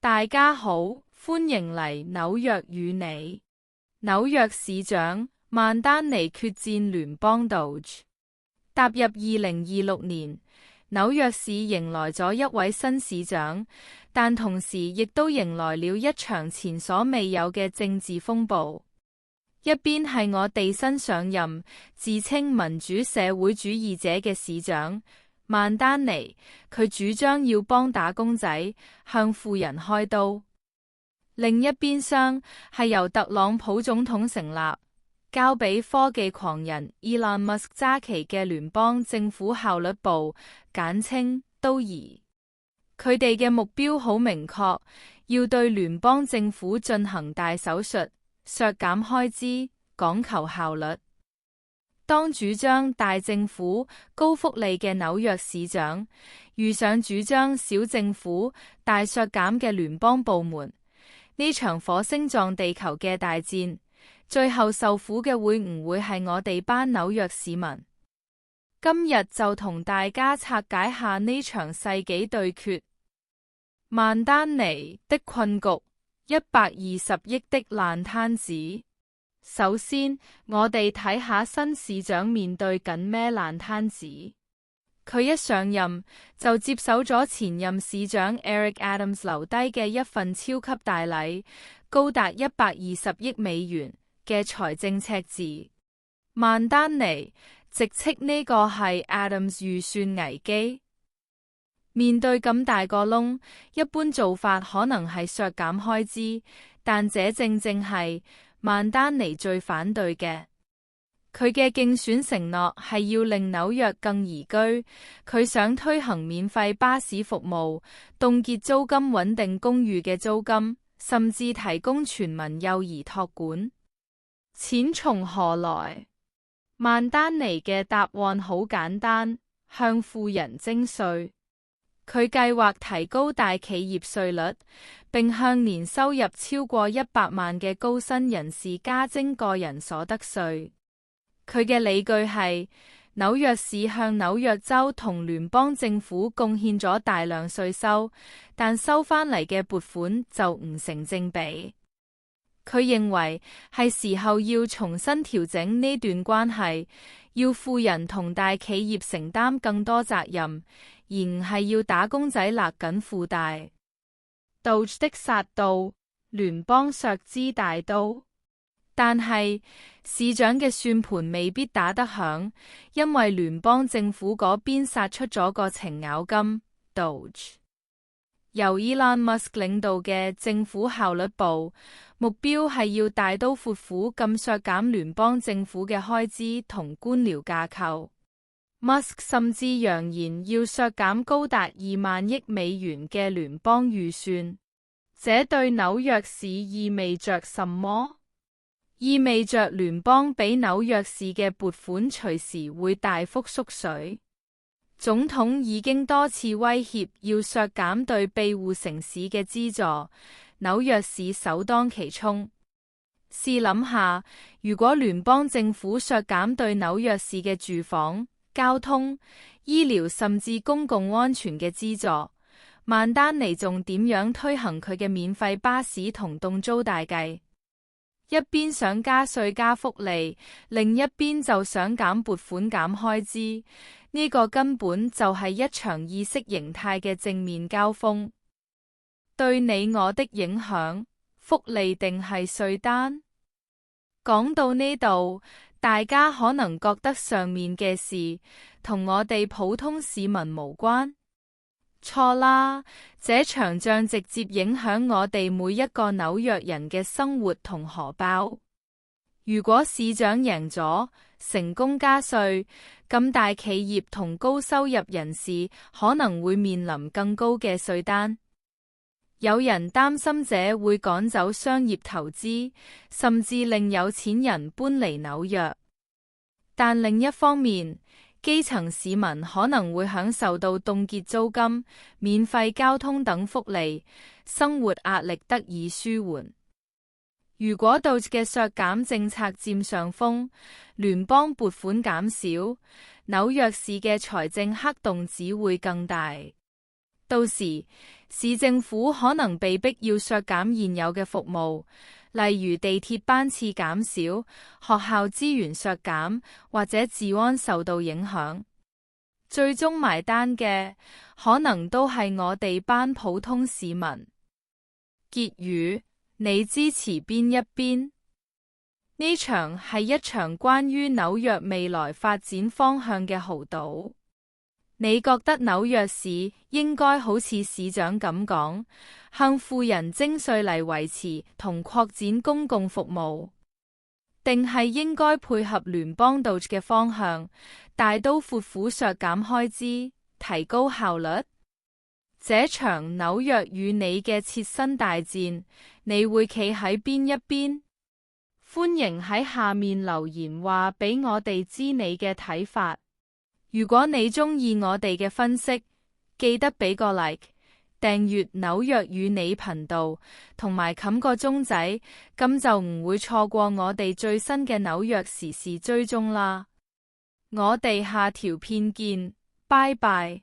大家好，歡迎嚟紐約與你。紐約市長曼丹尼決戰聯邦 Doge。踏入2026年，紐約市迎來咗一位新市長，但同時亦都迎來了一場前所未有嘅政治風暴。一邊係我哋新上任、自稱民主社會主義者嘅市長曼丹尼，佢主張要幫打工仔、向富人開刀。另一邊廂係由特朗普總統成立、交俾科技狂人 Elon Musk 揸旗嘅聯邦政府效率部，簡稱 DOE。佢哋嘅目標好明確，要對聯邦政府進行大手術，削減開支，講求效率。當主張大政府、高福利嘅紐約市長遇上主張小政府、大削減嘅聯邦部門，呢場火星撞地球嘅大戰，最後受苦嘅會唔會係我哋班紐約市民？今日就同大家拆解下呢場世紀對決。曼丹尼的困局，120億的爛攤子。首先，我哋睇下新市長面對緊咩爛攤子。佢一上任就接手咗前任市長 Eric Adams 留低嘅一份超級大禮，高達120億美元嘅財政赤字。曼丹尼直斥呢個係 Adams 預算危機。面對咁大個窿，一般做法可能係削減開支，但這正正係曼丹尼最反對嘅。佢嘅競選承諾係要令紐約更宜居，佢想推行免費巴士服務，凍結租金穩定公寓嘅租金，甚至提供全民幼兒託管。錢從何來？曼丹尼嘅答案好簡單，向富人徵稅。佢計劃提高大企業稅率，並向年收入超過100萬嘅高薪人士加徵個人所得稅。佢嘅理據係紐約市向紐約州同聯邦政府貢獻咗大量稅收，但收返嚟嘅撥款就唔成正比。佢認為係時候要重新調整呢段關係，要富人同大企業承擔更多責任，而唔係要打工仔勒緊褲帶。Doge 的殺到，聯邦削資大刀。但係市長嘅算盤未必打得響，因為聯邦政府嗰邊殺出咗個程咬金 Doge。由 Elon Musk 領導嘅政府效率部，目標係要大刀闊斧咁削減聯邦政府嘅開支同官僚架構。Musk 甚至揚言要削減高達2萬億美元嘅聯邦預算。這對紐約市意味着什麼？意味着聯邦俾紐約市嘅撥款隨時會大幅縮水。總統已經多次威脅要削減對庇護城市嘅資助，紐約市首當其衝。試諗下，如果聯邦政府削減對紐約市嘅住房、交通、醫療甚至公共安全嘅資助，曼丹尼仲點樣推行佢嘅免費巴士同凍租大計？一邊想加稅加福利，另一邊就想減撥款減開支，呢個根本就係一場意識形態嘅正面交鋒。對你我的影響，福利定係稅單？講到呢度，大家可能覺得上面嘅事同我哋普通市民無關。錯啦，這場仗直接影響我哋每一個紐約人嘅生活同荷包。如果市長贏咗，成功加稅，咁大企業同高收入人士可能會面臨更高嘅稅單。有人擔心這會趕走商業投資，甚至令有錢人搬離紐約。但另一方面，基層市民可能會享受到凍結租金、免費交通等福利，生活壓力得以舒緩。如果Doge嘅削減政策佔上風，聯邦撥款減少，紐約市嘅財政黑洞只會更大。到時，市政府可能被迫要削減現有嘅服務，例如地鐵班次減少、學校資源削減，或者治安受到影響。最終埋單嘅，可能都係我哋班普通市民。結語：你支持邊一邊？呢場係一場關於紐約未來發展方向嘅豪賭。你覺得紐約市應該好似市長咁講，向富人徵稅嚟維持同擴展公共服務，定係應該配合聯邦 DOGE 嘅方向，大刀闊斧削減開支，提高效率？這場紐約與你嘅切身大戰，你會企喺邊一邊？歡迎喺下面留言話俾我哋知你嘅睇法。如果你鍾意我哋嘅分析，記得俾個 like， 訂閱紐約與你頻道，同埋冚個鐘仔，咁就唔會錯過我哋最新嘅紐約時事追蹤啦。我哋下條片見，拜拜。